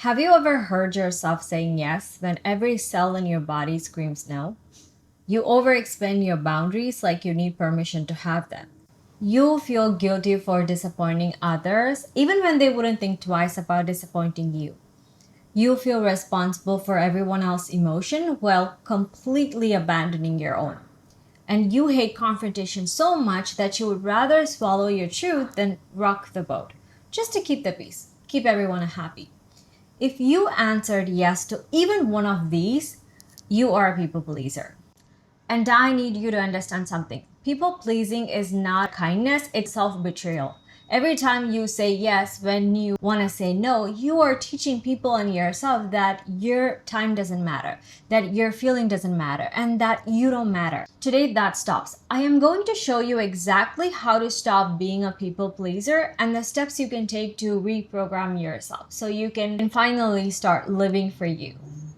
Have you ever heard yourself saying yes when every cell in your body screams no? You overexplain your boundaries like you need permission to have them. You feel guilty for disappointing others, even when they wouldn't think twice about disappointing you. You feel responsible for everyone else's emotion while completely abandoning your own. And you hate confrontation so much that you would rather swallow your truth than rock the boat, just to keep the peace, keep everyone happy. If you answered yes to even one of these, you are a people pleaser. And I need you to understand something. People pleasing is not kindness, it's self betrayal. Every time you say yes when you want to say no, you are teaching people and yourself that your time doesn't matter, that your feeling doesn't matter, and that you don't matter. Today, that stops. I am going to show you exactly how to stop being a people pleaser and the steps you can take to reprogram yourself so you can finally start living for you.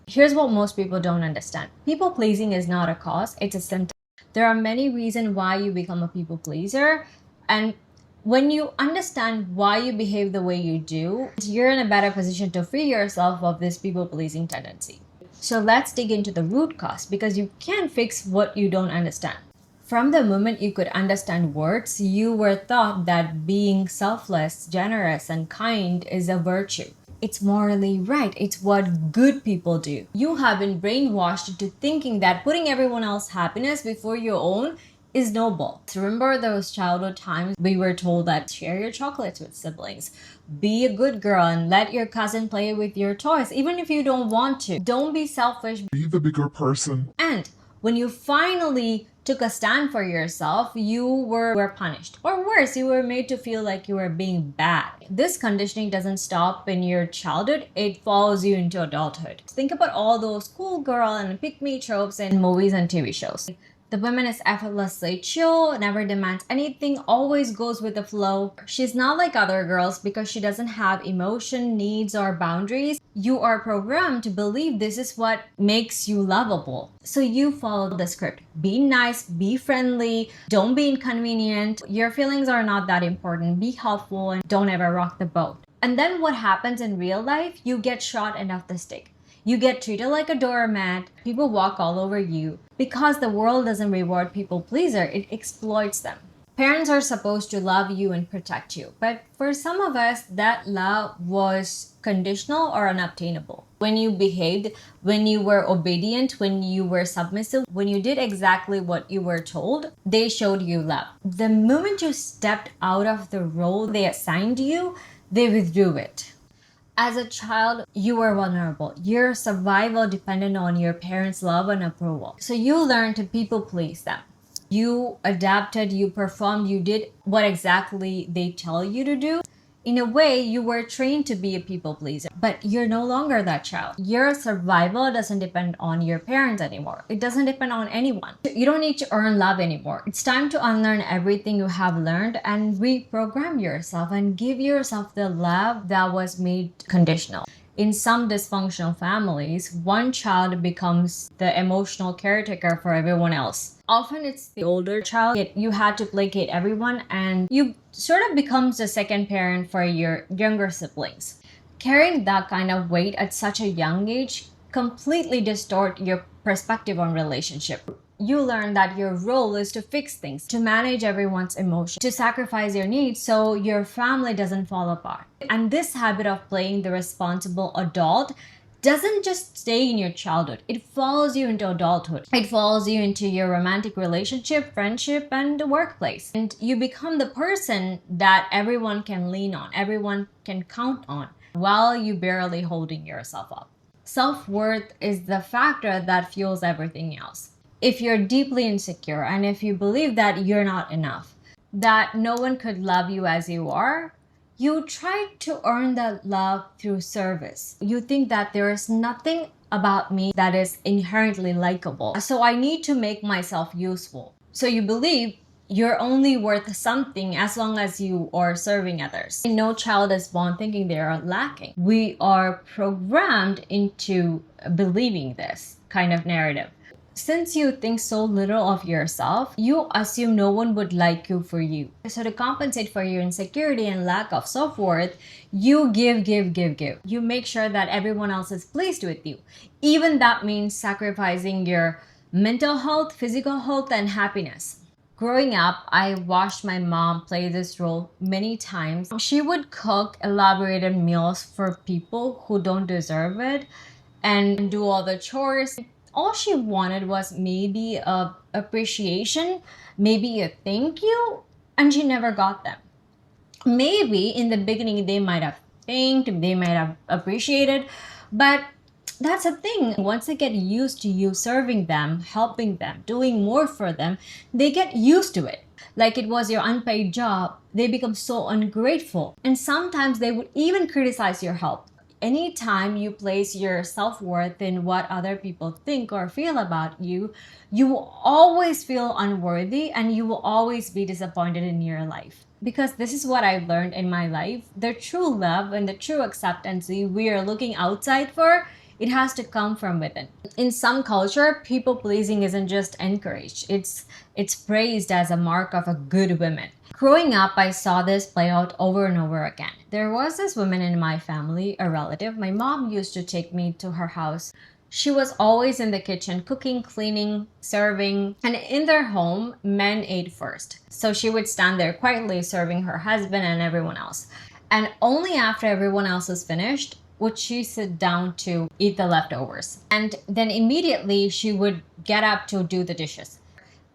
Here's what most people don't understand. People pleasing is not a cause, it's a symptom. There are many reasons why you become a people pleaser, and when you understand why you behave the way you do, you're in a better position to free yourself of this people pleasing tendency. So let's dig into the root cause because you can't fix what you don't understand. From the moment you could understand words, you were taught that being selfless, generous, and kind is a virtue. It's morally right. It's what good people do. You have been brainwashed into thinking that putting everyone else's happiness before your own is noble. So remember those childhood times we were told that share your chocolates with siblings, be a good girl and let your cousin play with your toys even if you don't want to. Don't be selfish, Be the bigger person. and when you finally took a stand for yourself, you were punished. Or worse, you were made to feel like you were being bad. This conditioning doesn't stop in your childhood, it follows you into adulthood. Think about all those cool girl and pick me tropes in movies and TV shows. The woman is effortlessly chill, never demands anything, always goes with the flow. She's not like other girls because she doesn't have emotion, needs, or boundaries. You are programmed to believe this is what makes you lovable. So you follow the script. Be nice, be friendly, don't be inconvenient. Your feelings are not that important. Be helpful and don't ever rock the boat. And then what happens in real life? You get shot and off the stick. You get treated like a doormat. People walk all over you. Because the world doesn't reward people pleaser, it exploits them. Parents are supposed to love you and protect you, but for some of us, that love was conditional or unobtainable. When you behaved, when you were obedient, when you were submissive, when you did exactly what you were told, they showed you love. The moment you stepped out of the role they assigned you, they withdrew it. As a child, you were vulnerable. Your survival depended on your parents' love and approval. So you learned to people please them. You adapted, you performed, you did what exactly they tell you to do. In a way, you were trained to be a people pleaser, but you're no longer that child. Your survival doesn't depend on your parents anymore. It doesn't depend on anyone. You don't need to earn love anymore. It's time to unlearn everything you have learned and reprogram yourself and give yourself the love that was made conditional. In some dysfunctional families, one child becomes the emotional caretaker for everyone else. Often it's the older child, yet you had to placate everyone, and you sort of becomes the second parent for your younger siblings. Carrying that kind of weight at such a young age completely distort your perspective on relationship. You learn that your role is to fix things, to manage everyone's emotions, to sacrifice your needs so your family doesn't fall apart. And this habit of playing the responsible adult doesn't just stay in your childhood. It follows you into adulthood. It follows you into your romantic relationship, friendship, and the workplace. And you become the person that everyone can lean on, everyone can count on, while you barely holding yourself up. Self-worth is the factor that fuels everything else. If you're deeply insecure and if you believe that you're not enough, that no one could love you as you are, you try to earn that love through service. You think that there is nothing about me that is inherently likable, so I need to make myself useful. So you believe you're only worth something as long as you are serving others. No child is born thinking they are lacking. We are programmed into believing this kind of narrative. Since you think so little of yourself, you assume no one would like you for you. So to compensate for your insecurity and lack of self-worth, you give. You make sure that everyone else is pleased with you. Even that means sacrificing your mental health, physical health, and happiness. Growing up, I watched my mom play this role many times. She would cook elaborated meals for people who don't deserve it and do all the chores. All she wanted was maybe a appreciation, maybe a thank you, and she never got them. Maybe in the beginning they might have thanked, they might have appreciated, but that's a thing. Once they get used to you serving them, helping them, doing more for them, they get used to it. Like it was your unpaid job, they become so ungrateful. And sometimes they would even criticize your help. Anytime you place your self-worth in what other people think or feel about you, you will always feel unworthy and you will always be disappointed in your life. Because this is what I've learned in my life. The true love and the true acceptance we are looking outside for, it has to come from within. In some culture, people pleasing isn't just encouraged. It's praised as a mark of a good woman. Growing up, I saw this play out over and over again. There was this woman in my family, a relative. My mom used to take me to her house. She was always in the kitchen, cooking, cleaning, serving, and in their home, men ate first. So she would stand there quietly serving her husband and everyone else. And only after everyone else was finished would she sit down to eat the leftovers. And then immediately she would get up to do the dishes.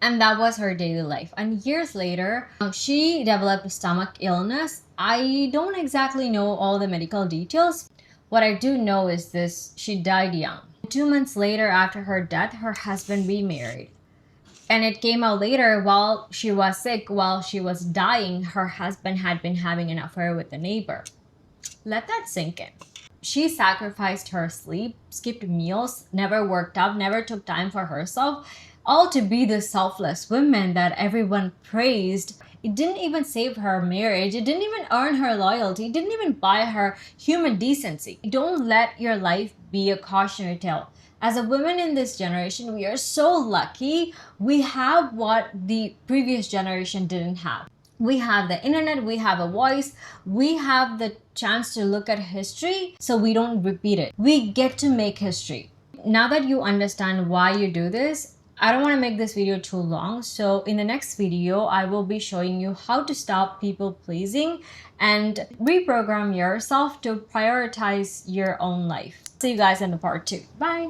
And that was her daily life. And years later, she developed stomach illness. I don't exactly know all the medical details. What I do know is this: she died young. 2 months later, after her death, her husband remarried. And it came out later, while she was sick, while she was dying, her husband had been having an affair with a neighbor. Let that sink in. She sacrificed her sleep, skipped meals, never worked out, never took time for herself, all to be the selfless woman that everyone praised. It didn't even save her marriage. It didn't even earn her loyalty. It didn't even buy her human decency. Don't let your life be a cautionary tale. As a woman in this generation, we are so lucky. We have what the previous generation didn't have. We have the internet, we have a voice, we have the chance to look at history so we don't repeat it. We get to make history. Now that you understand why you do this, I don't want to make this video too long. So in the next video, I will be showing you how to stop people pleasing and reprogram yourself to prioritize your own life. See you guys in the part 2. Bye.